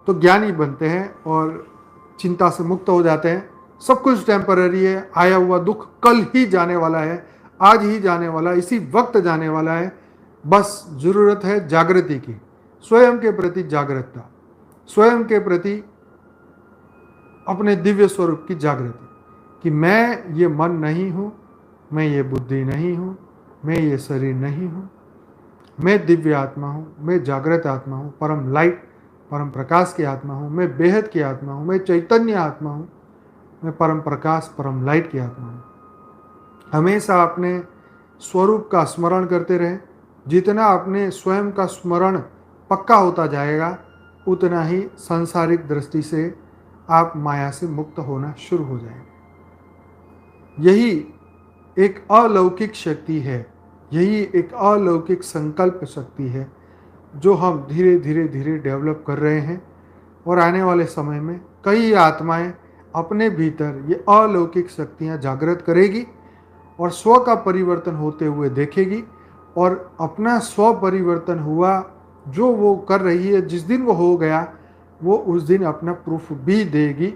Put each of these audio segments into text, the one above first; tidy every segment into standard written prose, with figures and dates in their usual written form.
तो ज्ञानी बनते हैं और चिंता से मुक्त हो जाते हैं। सब कुछ टेम्पररी है, आया हुआ दुख कल ही जाने वाला है, आज ही जाने वाला है, इसी वक्त जाने वाला है। बस जरूरत है जागृति की, स्वयं के प्रति जागृतता, स्वयं के प्रति अपने दिव्य स्वरूप की जागृति कि मैं ये मन नहीं हूँ, मैं ये बुद्धि नहीं हूँ, मैं ये शरीर नहीं हूँ, मैं दिव्य आत्मा हूँ, मैं जागृत आत्मा हूँ, परम लाइट परम प्रकाश की आत्मा हूँ, मैं बेहद की आत्मा हूँ, मैं चैतन्य आत्मा हूँ, मैं परम प्रकाश परम लाइट की आत्मा हूँ। हमेशा अपने स्वरूप का स्मरण करते रहें। जितना अपने स्वयं का स्मरण पक्का होता जाएगा, उतना ही सांसारिक दृष्टि से आप माया से मुक्त होना शुरू हो जाएंगे। यही एक अलौकिक शक्ति है, यही एक अलौकिक संकल्प शक्ति है जो हम धीरे धीरे धीरे डेवलप कर रहे हैं। और आने वाले समय में कई आत्माएं अपने भीतर ये अलौकिक शक्तियां जागृत करेगी और स्व का परिवर्तन होते हुए देखेगी। और अपना स्व परिवर्तन हुआ जो वो कर रही है, जिस दिन वो हो गया, वो उस दिन अपना प्रूफ भी देगी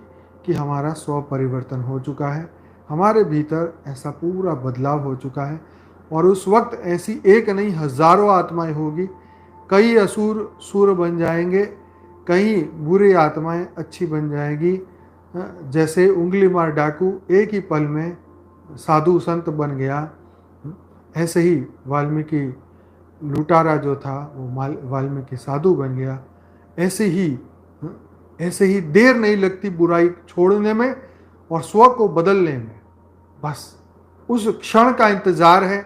कि हमारा स्व परिवर्तन हो चुका है, हमारे भीतर ऐसा पूरा बदलाव हो चुका है। और उस वक्त ऐसी एक नहीं हजारों आत्माएं होगी, कई असुर सूर बन जाएंगे, कई बुरी आत्माएं अच्छी बन जाएगी। जैसे उंगली मार डाकू एक ही पल में साधु संत बन गया, ऐसे ही वाल्मीकि लुटारा जो था वो वाल्मीकि साधु बन गया। ऐसे ही देर नहीं लगती बुराई छोड़ने में और स्व को बदलने में। बस उस क्षण का इंतजार है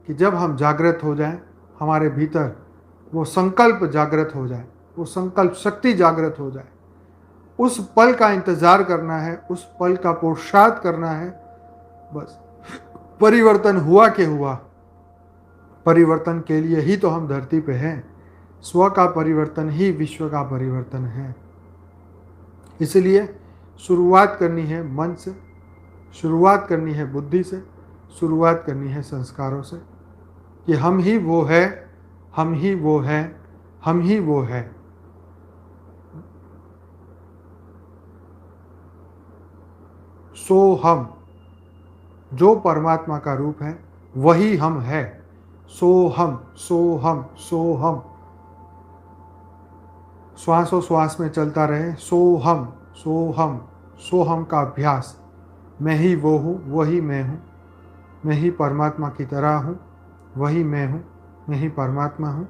कि जब हम जागृत हो जाएं, हमारे भीतर वो संकल्प जागृत हो जाए, वो संकल्प शक्ति जागृत हो जाए। उस पल का इंतजार करना है, उस पल का पुरुषार्थ करना है। बस परिवर्तन हुआ के हुआ, परिवर्तन के लिए ही तो हम धरती पे हैं। स्व का परिवर्तन ही विश्व का परिवर्तन है। इसलिए शुरुआत करनी है मन से, शुरुआत करनी है बुद्धि से, शुरुआत करनी है संस्कारों से कि हम ही वो है, हम ही वो है, हम ही वो है। सो हम, जो परमात्मा का रूप है वही हम है। सो हम, सो हम, सो हम श्वासोश्वास में चलता रहे। सो हम, सो हम, सो हम का अभ्यास। मैं ही वो हूँ, वही मैं हूँ, मैं ही परमात्मा की तरह हूँ, वही मैं हूँ, मैं ही परमात्मा हूँ,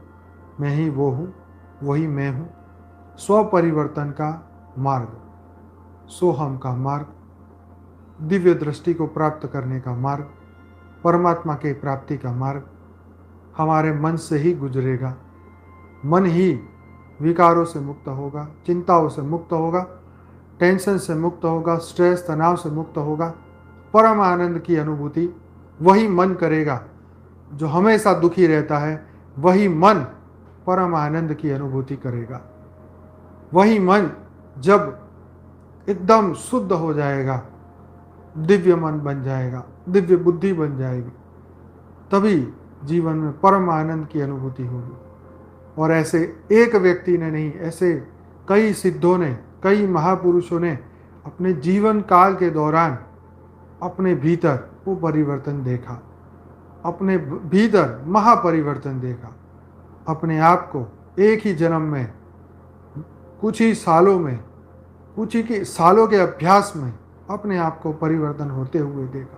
मैं ही वो हूँ, वही मैं हूँ। स्व परिवर्तन का मार्ग, सोहम का मार्ग, दिव्य दृष्टि को प्राप्त करने का मार्ग, परमात्मा के प्राप्ति का मार्ग हमारे मन से ही गुजरेगा। मन ही विकारों से मुक्त होगा, चिंताओं से मुक्त होगा, टेंशन से मुक्त होगा, स्ट्रेस तनाव से मुक्त होगा। परम आनंद की अनुभूति वही मन करेगा। जो हमेशा दुखी रहता है वही मन परम आनंद की अनुभूति करेगा। वही मन जब एकदम शुद्ध हो जाएगा, दिव्य मन बन जाएगा, दिव्य बुद्धि बन जाएगी, तभी जीवन में परम आनंद की अनुभूति होगी। और ऐसे एक व्यक्ति ने नहीं, ऐसे कई सिद्धों ने, कई महापुरुषों ने अपने जीवन काल के दौरान अपने भीतर वो परिवर्तन देखा, अपने भीतर महापरिवर्तन देखा। अपने आप को एक ही जन्म में, कुछ ही सालों में, कुछ ही सालों के अभ्यास में अपने आप को परिवर्तन होते हुए देखा।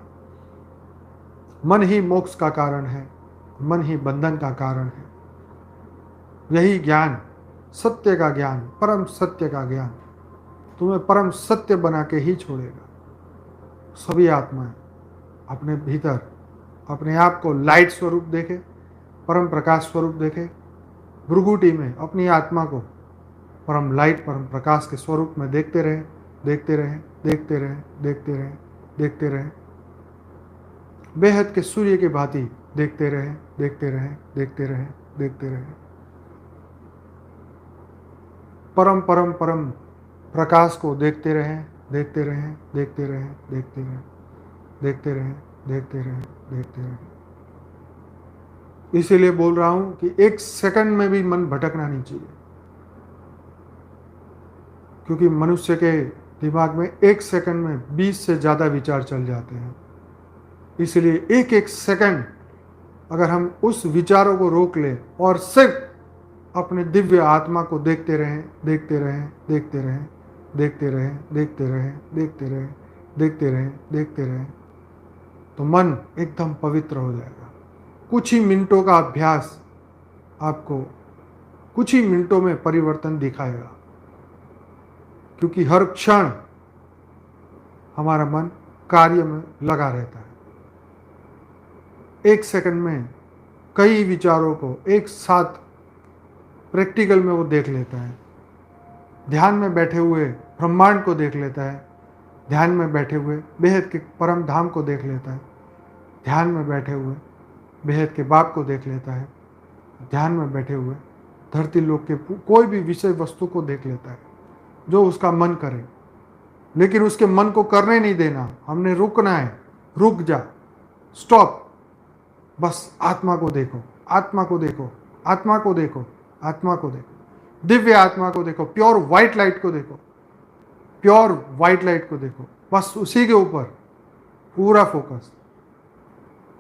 मन ही मोक्ष का कारण है, मन ही बंधन का कारण है। यही ज्ञान, सत्य का ज्ञान, परम सत्य का ज्ञान तुम्हें परम सत्य बना के ही छोड़ेगा। सभी आत्माएं अपने भीतर अपने आप को लाइट स्वरूप देखे, परम प्रकाश स्वरूप देखे। भृगुटी में अपनी आत्मा को परम लाइट परम प्रकाश के स्वरूप में देखते रहे, देखते रहे, देखते रहे, देखते रहे, देखते रहे। बेहद के सूर्य की भांति देखते रहे, देखते रहे, देखते रहे, देखते रहे। परम परम परम प्रकाश को देखते रहे, देखते रहे, देखते रहे, देखते रहे, देखते रहे, देखते रहे, देखते रहे। इसीलिए बोल रहा हूं कि एक सेकंड में भी मन भटकना नहीं चाहिए। क्योंकि मनुष्य के दिमाग में 1 सेकंड में 20 से ज़्यादा विचार चल जाते हैं। इसलिए एक एक सेकंड अगर हम उस विचारों को रोक लें और सिर्फ अपने दिव्य आत्मा को देखते रहें, देखते रहें, देखते रहें, देखते रहें, देखते रहें, देखते रहें, देखते रहें, देखते रहें, तो मन एकदम पवित्र हो जाएगा। कुछ ही मिनटों का अभ्यास आपको कुछ ही मिनटों में परिवर्तन दिखाएगा, क्योंकि हर क्षण हमारा मन कार्य में लगा रहता है। 1 सेकंड में कई विचारों को एक साथ प्रैक्टिकल में वो देख लेता है। ध्यान में बैठे हुए ब्रह्मांड को देख लेता है, ध्यान में बैठे हुए बेहद के परम धाम को देख लेता है, ध्यान में बैठे हुए बेहद के बाप को देख लेता है, ध्यान में बैठे हुए धरती लोक के कोई भी विषय वस्तु को देख लेता है जो उसका मन करे। लेकिन उसके मन को करने नहीं देना, हमने रुकना है। रुक जा, स्टॉप, बस आत्मा को देखो, आत्मा को देखो, आत्मा को देखो, आत्मा को देखो, दिव्य आत्मा को देखो, प्योर व्हाइट लाइट को देखो, प्योर व्हाइट लाइट को देखो। बस उसी के ऊपर पूरा फोकस,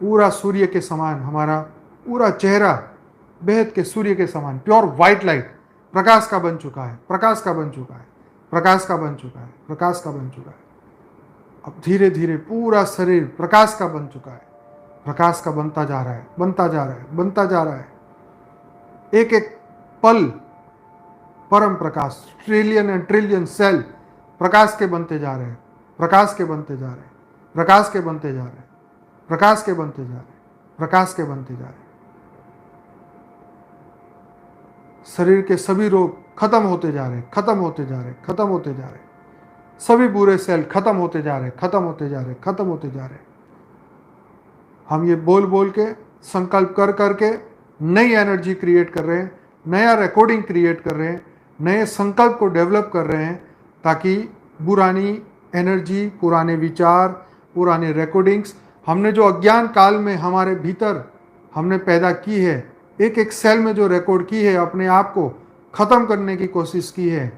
पूरा सूर्य के समान हमारा पूरा चेहरा बेहद के सूर्य के समान प्योर व्हाइट लाइट प्रकाश का बन चुका है, प्रकाश का बन चुका है, प्रकाश का बन चुका है, प्रकाश का बन चुका है। अब धीरे धीरे पूरा शरीर प्रकाश का बन चुका है, प्रकाश का बनता जा रहा है, बनता जा रहा है, बनता जा रहा है। एक एक पल परम प्रकाश, ट्रिलियन एंड ट्रिलियन सेल प्रकाश के बनते जा रहे हैं, प्रकाश के बनते जा रहे हैं, प्रकाश के बनते जा रहे हैं, प्रकाश के बनते जा रहे हैं, प्रकाश के बनते जा रहे हैं। शरीर के सभी रोग खत्म होते जा रहे हैं, खत्म होते जा रहे हैं, खत्म होते जा रहे हैं। सभी बुरे सेल खत्म होते जा रहे हैं, खत्म होते जा रहे हैं, खत्म होते जा रहे हैं। हम ये बोल बोल के, संकल्प कर करके नई एनर्जी क्रिएट कर रहे हैं, नया रिकॉर्डिंग क्रिएट कर रहे हैं, नए संकल्प को डेवलप कर रहे हैं, ताकि पुरानी एनर्जी, पुराने विचार, पुराने रिकॉर्डिंग्स हमने जो अज्ञान काल में हमारे भीतर हमने पैदा की है, एक एक सेल में जो रिकॉर्ड की है, अपने आप को ख़त्म करने की कोशिश की है,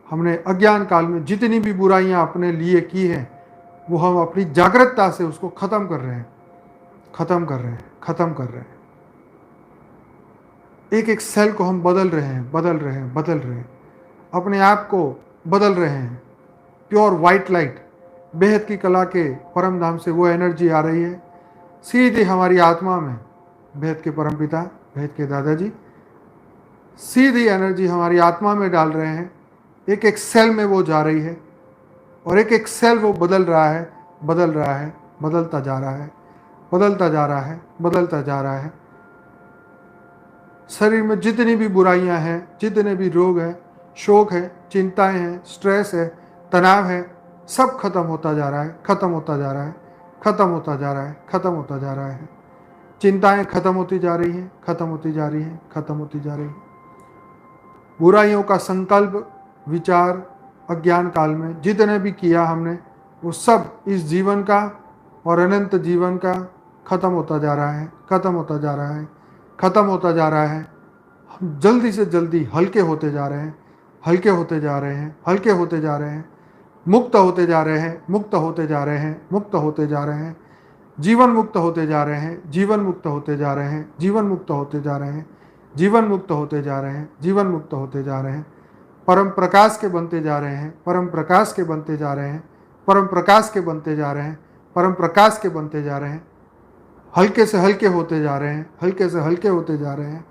हमने अज्ञान काल में जितनी भी बुराइयां अपने लिए की हैं, वो हम अपनी जागृतता से उसको ख़त्म कर रहे हैं, ख़त्म कर रहे हैं, ख़त्म कर रहे हैं। एक एक सेल को हम बदल रहे हैं, बदल रहे हैं, बदल रहे हैं, अपने आप को बदल रहे हैं। प्योर वाइट लाइट, बेहद की कला के परम धाम से वो एनर्जी आ रही है सीधे हमारी आत्मा में। बेहद के परम पिता, बेहद के दादाजी सीधी एनर्जी हमारी आत्मा में डाल रहे हैं। एक एक सेल में वो जा रही है और एक एक सेल वो बदल रहा है, बदल रहा है, बदलता जा रहा है, बदलता जा रहा है, बदलता जा रहा है। शरीर में जितनी भी बुराइयां हैं, जितने भी रोग हैं, शोक है, चिंताएं हैं, स्ट्रेस है, तनाव है, सब खत्म होता जा रहा है, खत्म होता जा रहा है, खत्म होता जा रहा है, खत्म होता जा रहा है। चिंताएं खत्म होती जा रही हैं, खत्म होती जा रही हैं, खत्म होती जा रही हैं। बुराइयों का संकल्प, विचार अज्ञान काल में जितने भी किया हमने, वो सब इस जीवन का और अनंत जीवन का खत्म होता जा रहा है, खत्म होता जा रहा है, खत्म होता जा रहा है। हम जल्दी से जल्दी हल्के होते जा रहे हैं, हल्के होते जा रहे हैं, हल्के होते जा रहे हैं, मुक्त होते जा रहे हैं, मुक्त होते जा रहे हैं, मुक्त होते जा रहे हैं, जीवन मुक्त होते जा रहे हैं, जीवन मुक्त होते जा रहे हैं, जीवन मुक्त होते जा रहे हैं, जीवन मुक्त होते जा रहे हैं, जीवन मुक्त होते जा रहे हैं। परम प्रकाश के बनते जा रहे हैं, परम प्रकाश के बनते जा रहे हैं, परम प्रकाश के बनते जा रहे हैं, परम प्रकाश के बनते जा रहे हैं। हल्के से हल्के होते जा रहे हैं, हल्के से हल्के होते जा रहे हैं।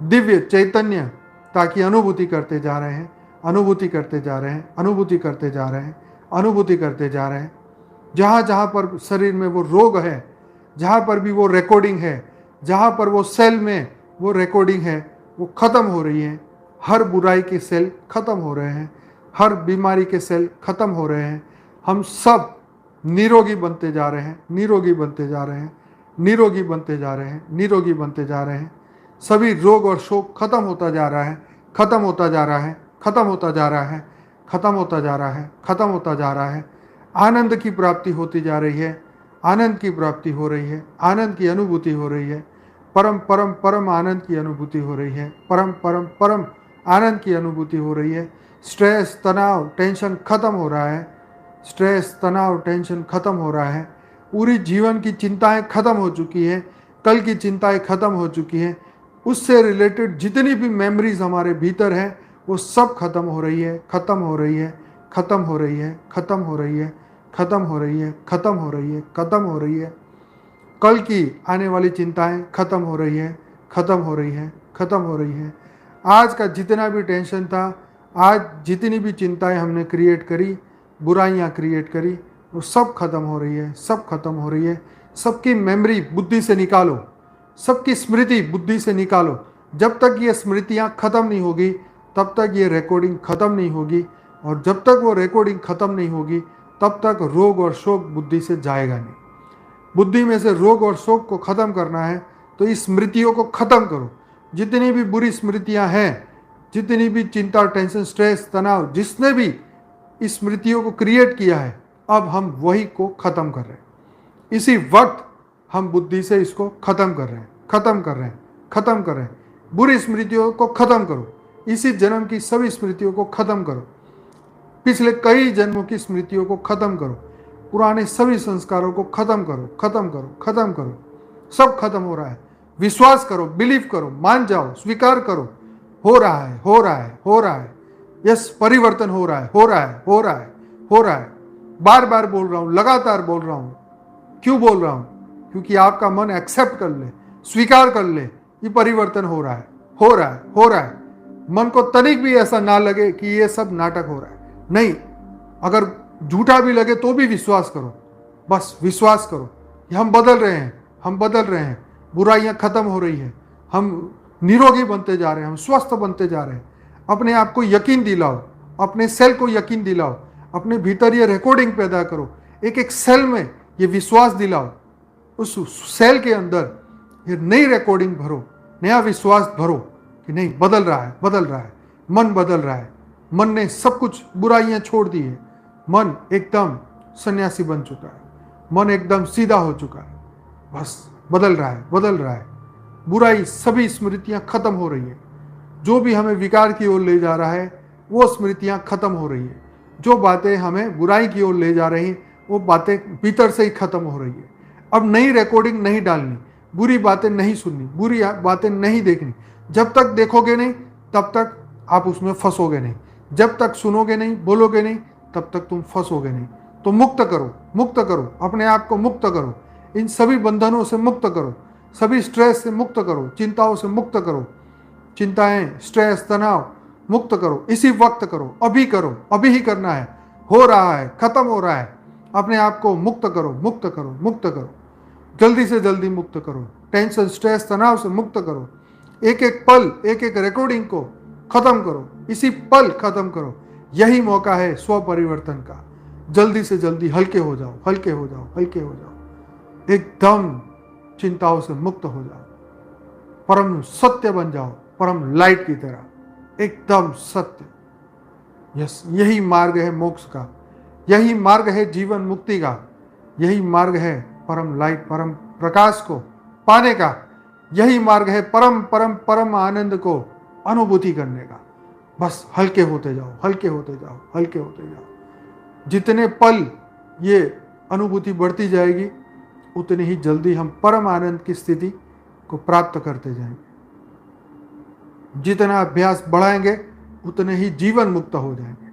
दिव्य चैतन्य ताकि अनुभूति करते जा रहे हैं, अनुभूति करते जा रहे हैं, अनुभूति करते जा रहे हैं, अनुभूति करते जा रहे हैं। जहाँ जहाँ पर शरीर में वो रोग है, जहाँ पर भी वो रिकॉर्डिंग है, जहाँ पर वो सेल में वो रिकॉर्डिंग है, वो ख़त्म हो रही है। हर बुराई के सेल ख़त्म हो रहे हैं, हर बीमारी के सेल ख़त्म हो रहे हैं। हम सब निरोगी बनते जा रहे हैं, निरोगी बनते जा रहे हैं, निरोगी बनते जा रहे हैं, निरोगी बनते जा रहे हैं। सभी रोग और शोक खत्म होता जा रहा है, खत्म होता जा रहा है, खत्म होता जा रहा है, खत्म होता जा रहा है, खत्म होता जा रहा है। आनंद की प्राप्ति होती जा रही है, आनंद की प्राप्ति हो रही है, आनंद की अनुभूति हो रही है, परम परम परम आनंद की अनुभूति हो रही है, परम परम परम आनंद की अनुभूति हो रही है। स्ट्रेस, तनाव, टेंशन खत्म हो रहा है। स्ट्रेस, तनाव, टेंशन खत्म हो रहा है। पूरी जीवन की चिंताएं खत्म हो चुकी है, कल की चिंताएं खत्म हो चुकी हैं। उससे रिलेटेड जितनी भी मेमोरीज हमारे भीतर हैं वो सब खत्म हो रही है, खत्म हो रही है, खत्म हो रही है, खत्म हो रही है, खत्म हो रही है, खत्म हो रही है, खत्म हो रही है। कल की आने वाली चिंताएं खत्म हो रही है, खत्म हो रही है, खत्म हो रही है। आज का जितना भी टेंशन था, आज जितनी भी चिंताएं हमने क्रिएट करी, बुराइयां क्रिएट करी, वो सब खत्म हो रही है, सब खत्म हो रही है। सबकी मेमोरी बुद्धि से निकालो, सबकी स्मृति बुद्धि से निकालो। जब तक ये स्मृतियां खत्म नहीं होगी तब तक ये रिकॉर्डिंग खत्म नहीं होगी, और जब तक वो रिकॉर्डिंग खत्म नहीं होगी तब तक रोग और शोक बुद्धि से जाएगा नहीं। बुद्धि में से रोग और शोक को खत्म करना है तो इस स्मृतियों को खत्म करो। जितनी भी बुरी स्मृतियां हैं, जितनी भी चिंता, टेंशन, स्ट्रेस, तनाव, जिसने भी इस स्मृतियों को क्रिएट किया है, अब हम वही को खत्म कर रहे हैं। इसी वक्त हम बुद्धि से इसको खत्म कर रहे हैं, खत्म कर रहे हैं, खत्म कर रहे हैं। बुरी स्मृतियों को खत्म करो, इसी जन्म की सभी स्मृतियों को खत्म करो, पिछले कई जन्मों की स्मृतियों को खत्म करो, पुराने सभी संस्कारों को खत्म करो, खत्म करो, खत्म करो। सब खत्म हो रहा है। विश्वास करो, बिलीव करो, मान जाओ, स्वीकार करो। हो रहा है, हो रहा है, हो रहा है। यस, परिवर्तन हो रहा है, हो रहा है, हो रहा है, हो रहा है। बार बार बोल रहा हूं, लगातार बोल रहा हूं। क्यों बोल रहा हूं? क्योंकि आपका मन एक्सेप्ट कर ले, स्वीकार कर ले, ये परिवर्तन हो रहा है, हो रहा है, हो रहा है। मन को तनिक भी ऐसा ना लगे कि ये सब नाटक हो रहा है। नहीं, अगर झूठा भी लगे तो भी विश्वास करो, बस विश्वास करो। हम बदल रहे हैं, हम बदल रहे हैं। बुराइयां खत्म हो रही है, हम निरोगी बनते जा रहे हैं, हम स्वस्थ बनते जा रहे हैं। अपने आप को यकीन दिलाओ, अपने सेल को यकीन दिलाओ, अपने भीतर ये रिकॉर्डिंग पैदा करो। एक एक सेल में ये विश्वास दिलाओ, उस सेल के अंदर ये नई रिकॉर्डिंग भरो, नया विश्वास भरो कि नहीं, बदल रहा है, बदल रहा है। मन बदल रहा है, मन ने सब कुछ बुराइयां छोड़ दी है। मन एकदम सन्यासी बन चुका है, मन एकदम सीधा हो चुका है। बस बदल रहा है, बदल रहा है। बुराई, सभी स्मृतियां खत्म हो रही है। जो भी हमें विकार की ओर ले जा रहा है वो स्मृतियां खत्म हो रही है। जो बातें हमें बुराई की ओर ले जा रही हैं वो बातें भीतर से ही खत्म हो रही है। अब नई रिकॉर्डिंग नहीं डालनी, बुरी बातें नहीं सुननी, बुरी बातें नहीं देखनी। जब तक देखोगे नहीं तब तक आप उसमें फंसोगे नहीं। जब तक सुनोगे नहीं, बोलोगे नहीं, तब तक तुम फंसोगे नहीं। तो मुक्त करो, मुक्त करो, अपने आप को मुक्त करो। इन सभी बंधनों से मुक्त करो, सभी स्ट्रेस से मुक्त करो, चिंताओं से मुक्त करो। चिंताएं, स्ट्रेस, तनाव मुक्त करो। इसी वक्त करो, अभी करो, अभी ही करना है। हो रहा है, खत्म हो रहा है। अपने आप को मुक्त करो, मुक्त करो, मुक्त करो। जल्दी से जल्दी मुक्त करो। टेंशन, स्ट्रेस, तनाव से मुक्त करो। एक एक पल, एक एक रिकॉर्डिंग को खत्म करो, इसी पल खत्म करो। यही मौका है स्व परिवर्तन का। जल्दी से जल्दी हल्के हो जाओ, हल्के हो जाओ, हल्के हो जाओ। एकदम चिंताओं से मुक्त हो जाओ, परम सत्य बन जाओ, परम लाइट की तरह, एकदम सत्य। यस, यही मार्ग है मोक्ष का, यही मार्ग है जीवन मुक्ति का, यही मार्ग है परम लाइट, परम प्रकाश को पाने का। यही मार्ग है परम परम परम आनंद को अनुभूति करने का। बस हल्के होते जाओ, हल्के होते जाओ, हल्के होते जाओ। जितने पल ये अनुभूति बढ़ती जाएगी उतनी ही जल्दी हम परम आनंद की स्थिति को प्राप्त करते जाएंगे। जितना अभ्यास बढ़ाएंगे उतने ही जीवन मुक्त हो जाएंगे।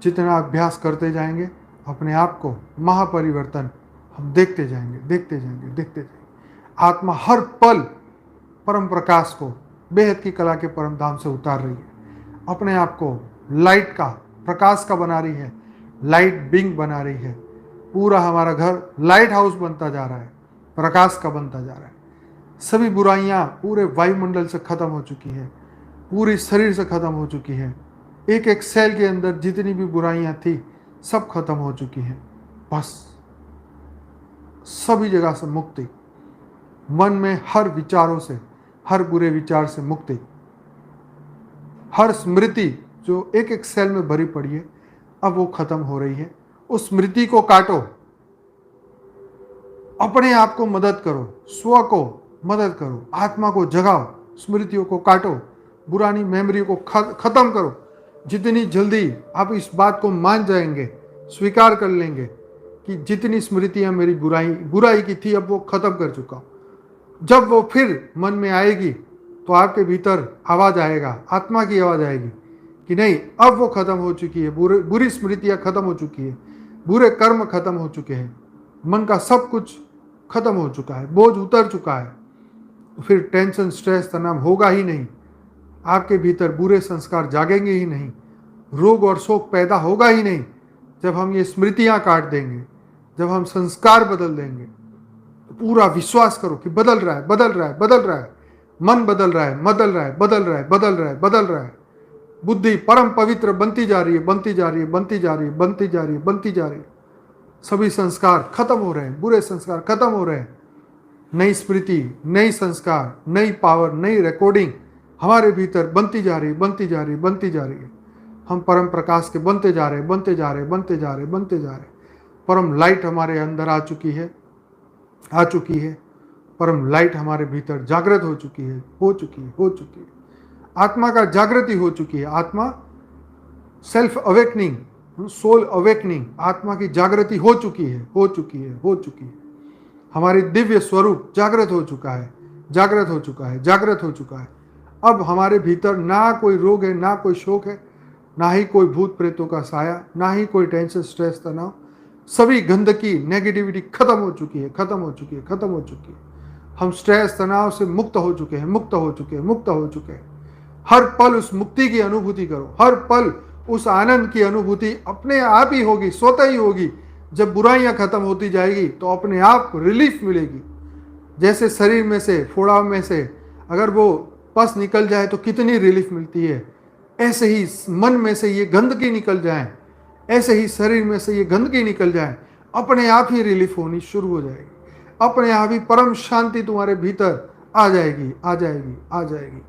जितना अभ्यास करते जाएंगे अपने आप को महापरिवर्तन हम देखते जाएंगे, देखते जाएंगे, देखते जाएंगे। आत्मा हर पल परम प्रकाश को बेहद की कला के परम धाम से उतार रही है। अपने आप को लाइट का, प्रकाश का बना रही है, लाइट बिंग बना रही है। पूरा हमारा घर लाइट हाउस बनता जा रहा है, प्रकाश का बनता जा रहा है। सभी बुराइयां पूरे वायुमंडल से खत्म हो चुकी है, पूरी शरीर से खत्म हो चुकी है। एक एक सेल के अंदर जितनी भी बुराइयां थी सब खत्म हो चुकी हैं। बस सभी जगह से मुक्ति, मन में हर विचारों से, हर बुरे विचार से मुक्ति। हर स्मृति जो एक एक सेल में भरी पड़ी है अब वो खत्म हो रही है। उस स्मृति को काटो, अपने आप को मदद करो, स्व को मदद करो, आत्मा को जगाओ, स्मृतियों को काटो, पुरानी मेमोरी को खत्म करो। जितनी जल्दी आप इस बात को मान जाएंगे, स्वीकार कर लेंगे कि जितनी स्मृतियां मेरी बुराई की थी, अब वो खत्म कर चुका हूं। जब वो फिर मन में आएगी तो आपके भीतर आवाज आएगा, आत्मा की आवाज आएगी कि नहीं, अब वो खत्म हो चुकी है, बुरी स्मृतियां खत्म हो चुकी है, बुरे कर्म खत्म हो चुके हैं, मन का सब कुछ खत्म हो चुका है, बोझ उतर चुका है। तो फिर टेंशन, स्ट्रेस, तनाव होगा ही नहीं, आपके भीतर बुरे संस्कार जागेंगे ही नहीं, रोग और शोक पैदा होगा ही नहीं। जब हम ये स्मृतियां काट देंगे, जब हम संस्कार बदल देंगे, तो पूरा विश्वास करो कि बदल रहा है, बदल रहा है, बदल रहा है, मन बदल रहा है, बदल रहा है, बदल रहा है, बदल रहा है, बदल रहा है। बुद्धि परम पवित्र बनती जा रही है, बनती जा रही है, बनती जा रही है, बनती जा रही है, बनती जा रही है। सभी संस्कार खत्म हो रहे हैं, बुरे संस्कार खत्म हो रहे हैं। नई स्मृति, नई संस्कार, नई पावर, नई रिकॉर्डिंग हमारे भीतर बनती जा रही है, बनती जा रही है, बनती जा रही है। हम परम प्रकाश के बनते जा रहे हैं, बनते जा रहे हैं, बनते जा रहे हैं, बनते जा रहे हैं। परम लाइट हमारे अंदर आ चुकी है, आ चुकी है। परम लाइट हमारे भीतर जागृत हो चुकी है, हो चुकी है, हो चुकी है। आत्मा का जागृति हो चुकी है। आत्मा सेल्फ अवेकनिंग, सोल अवेकनिंग, आत्मा की जागृति हो चुकी है, हो चुकी है, हो चुकी है। हमारी दिव्य स्वरूप जागृत हो चुका है, जागृत हो चुका है, जागृत हो चुका है। अब हमारे भीतर ना कोई रोग है, ना कोई शोक है, ना ही कोई भूत प्रेतों का साया, ना ही कोई टेंशन, स्ट्रेस, तनाव। सभी गंदगी, नेगेटिविटी खत्म हो चुकी है, खत्म हो चुकी है, खत्म हो चुकी है। हम स्ट्रेस, तनाव से मुक्त हो चुके हैं, मुक्त हो चुके हैं, मुक्त हो चुके हैं। हर पल उस मुक्ति की अनुभूति करो, हर पल उस आनंद की अनुभूति अपने आप ही होगी, स्वतः ही होगी। जब बुराइयां खत्म होती जाएगी तो अपने आप रिलीफ मिलेगी। जैसे शरीर में से, फोड़ा में से अगर वो पस निकल जाए तो कितनी रिलीफ मिलती है, ऐसे ही मन में से ये गंदगी निकल जाए, ऐसे ही शरीर में से ये गंदगी निकल जाए, अपने आप ही रिलीफ होनी शुरू हो जाएगी। अपने आप ही परम शांति तुम्हारे भीतर आ जाएगी, आ जाएगी, आ जाएगी।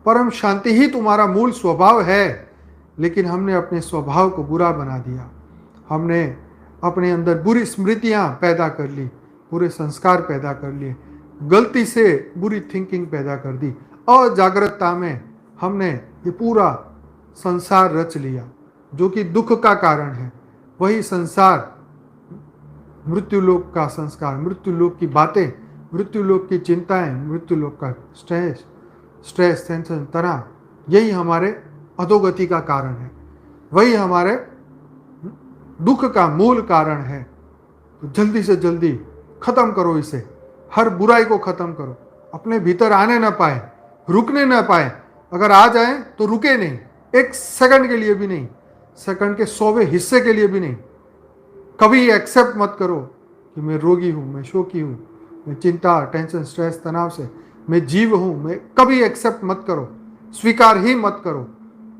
परम शांति ही तुम्हारा मूल स्वभाव है, लेकिन हमने अपने स्वभाव को बुरा बना दिया। हमने अपने अंदर बुरी स्मृतियां पैदा कर ली, बुरे संस्कार पैदा कर लिए, गलती से बुरी थिंकिंग पैदा कर दी। अजागृतता में हमने ये पूरा संसार रच लिया, जो कि दुख का कारण है। वही संसार, मृत्युलोक का संस्कार, मृत्युलोक की बातें, मृत्युलोक की चिंताएं, मृत्युलोक का स्ट्रेस, टेंशन, तनाव, यही हमारे अधोगति का कारण है, वही हमारे दुख का मूल कारण है। तो जल्दी से जल्दी खत्म करो इसे, हर बुराई को खत्म करो। अपने भीतर आने ना पाए, रुकने ना पाए। अगर आ जाए तो रुके नहीं, एक सेकंड के लिए भी नहीं, सेकंड के 100वें हिस्से के लिए भी नहीं। कभी एक्सेप्ट मत करो कि मैं रोगी हूं, मैं शोकी हूं, मैं चिंता, टेंशन, स्ट्रेस, तनाव से मैं जीव हूं। मैं कभी एक्सेप्ट मत करो, स्वीकार ही मत करो।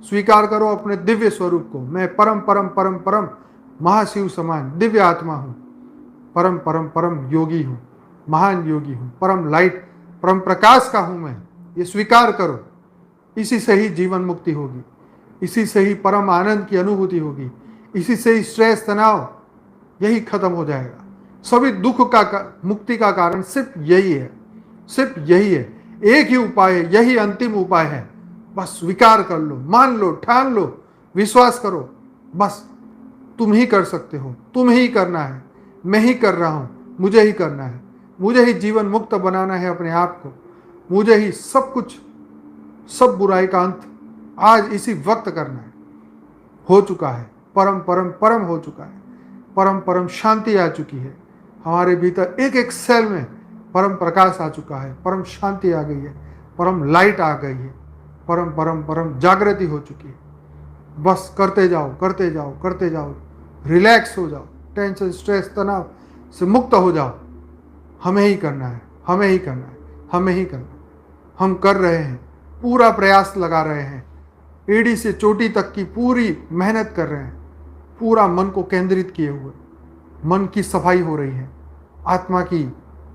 स्वीकार करो अपने दिव्य स्वरूप को। मैं परम परम परम परम महाशिव समान दिव्य आत्मा हूं, परम परम परम योगी हूं, महान योगी हूं, परम लाइट, परम प्रकाश का हूं मैं। ये स्वीकार करो। इसी से ही जीवन मुक्ति होगी, इसी से ही परम आनंद की अनुभूति होगी, इसी से ही स्ट्रेस, तनाव यही खत्म हो जाएगा। सभी दुख का मुक्ति का कारण सिर्फ यही है, सिर्फ यही है। एक ही उपाय है, यही अंतिम उपाय है। बस स्वीकार कर लो, मान लो, ठान लो, विश्वास करो। बस तुम ही कर सकते हो, तुम ही करना है। मैं ही कर रहा हूं, मुझे ही करना है। मुझे ही जीवन मुक्त बनाना है अपने आप को। मुझे ही सब कुछ, सब बुराई का अंत आज इसी वक्त करना है। हो चुका है, परम परम परम हो चुका है। परम परम शांति आ चुकी है हमारे भीतर। एक एक सेल में परम प्रकाश आ चुका है, परम शांति आ गई है, परम लाइट आ गई है, परम परम परम जागृति हो चुकी है। बस करते जाओ, करते जाओ, करते जाओ। रिलैक्स हो जाओ, टेंशन, स्ट्रेस, तनाव से मुक्त हो जाओ। हमें ही करना है, हमें ही करना है, हमें ही करना है। हम कर रहे हैं, पूरा प्रयास लगा रहे हैं, एड़ी से चोटी तक की पूरी मेहनत कर रहे हैं। पूरा मन को केंद्रित किए हुए मन की सफाई हो रही है। आत्मा की,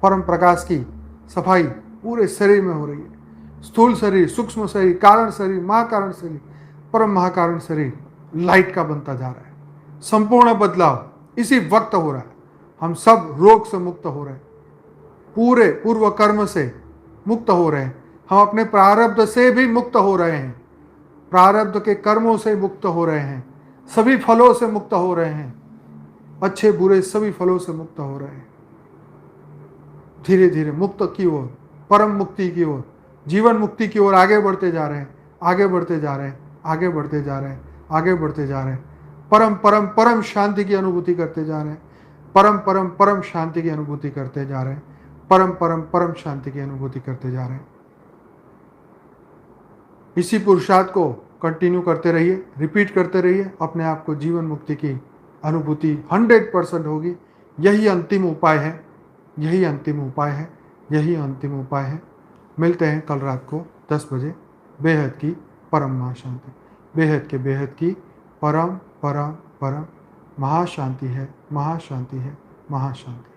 परम प्रकाश की सफाई पूरे शरीर में हो रही है। स्थूल शरीर, सूक्ष्म शरीर, कारण शरीर, महाकारण शरीर, परम महाकारण शरीर लाइट का बनता जा रहा है। संपूर्ण बदलाव इसी वक्त हो रहा है। हम सब रोग से मुक्त हो रहे हैं, पूरे पूर्व कर्म से मुक्त हो रहे हैं। हम अपने प्रारब्ध से भी मुक्त हो रहे हैं। प्रारब्ध के कर्मों से मुक्त हो रहे हैं, सभी फलों से मुक्त हो रहे हैं, अच्छे बुरे सभी फलों से मुक्त हो रहे हैं। धीरे धीरे मुक्त की ओर, परम मुक्ति की ओर, जीवन मुक्ति की ओर आगे बढ़ते जा रहे हैं, आगे बढ़ते जा रहे हैं, आगे बढ़ते जा रहे हैं, आगे बढ़ते जा रहे हैं। परम परम परम शांति की अनुभूति करते जा रहे हैं, परम परम परम शांति की अनुभूति करते जा रहे हैं, परम परम परम शांति की अनुभूति करते जा रहे हैं। इसी पुरुषार्थ को कंटिन्यू करते रहिए, रिपीट करते रहिए, अपने आप को जीवन मुक्ति की अनुभूति 100% होगी। यही अंतिम उपाय है, यही अंतिम उपाय है, यही अंतिम उपाय है। मिलते हैं कल रात को 10 बजे। बेहद की परम महाशांति, बेहद के बेहद की परम परम परम महाशांति है, महाशांति है, महाशांति।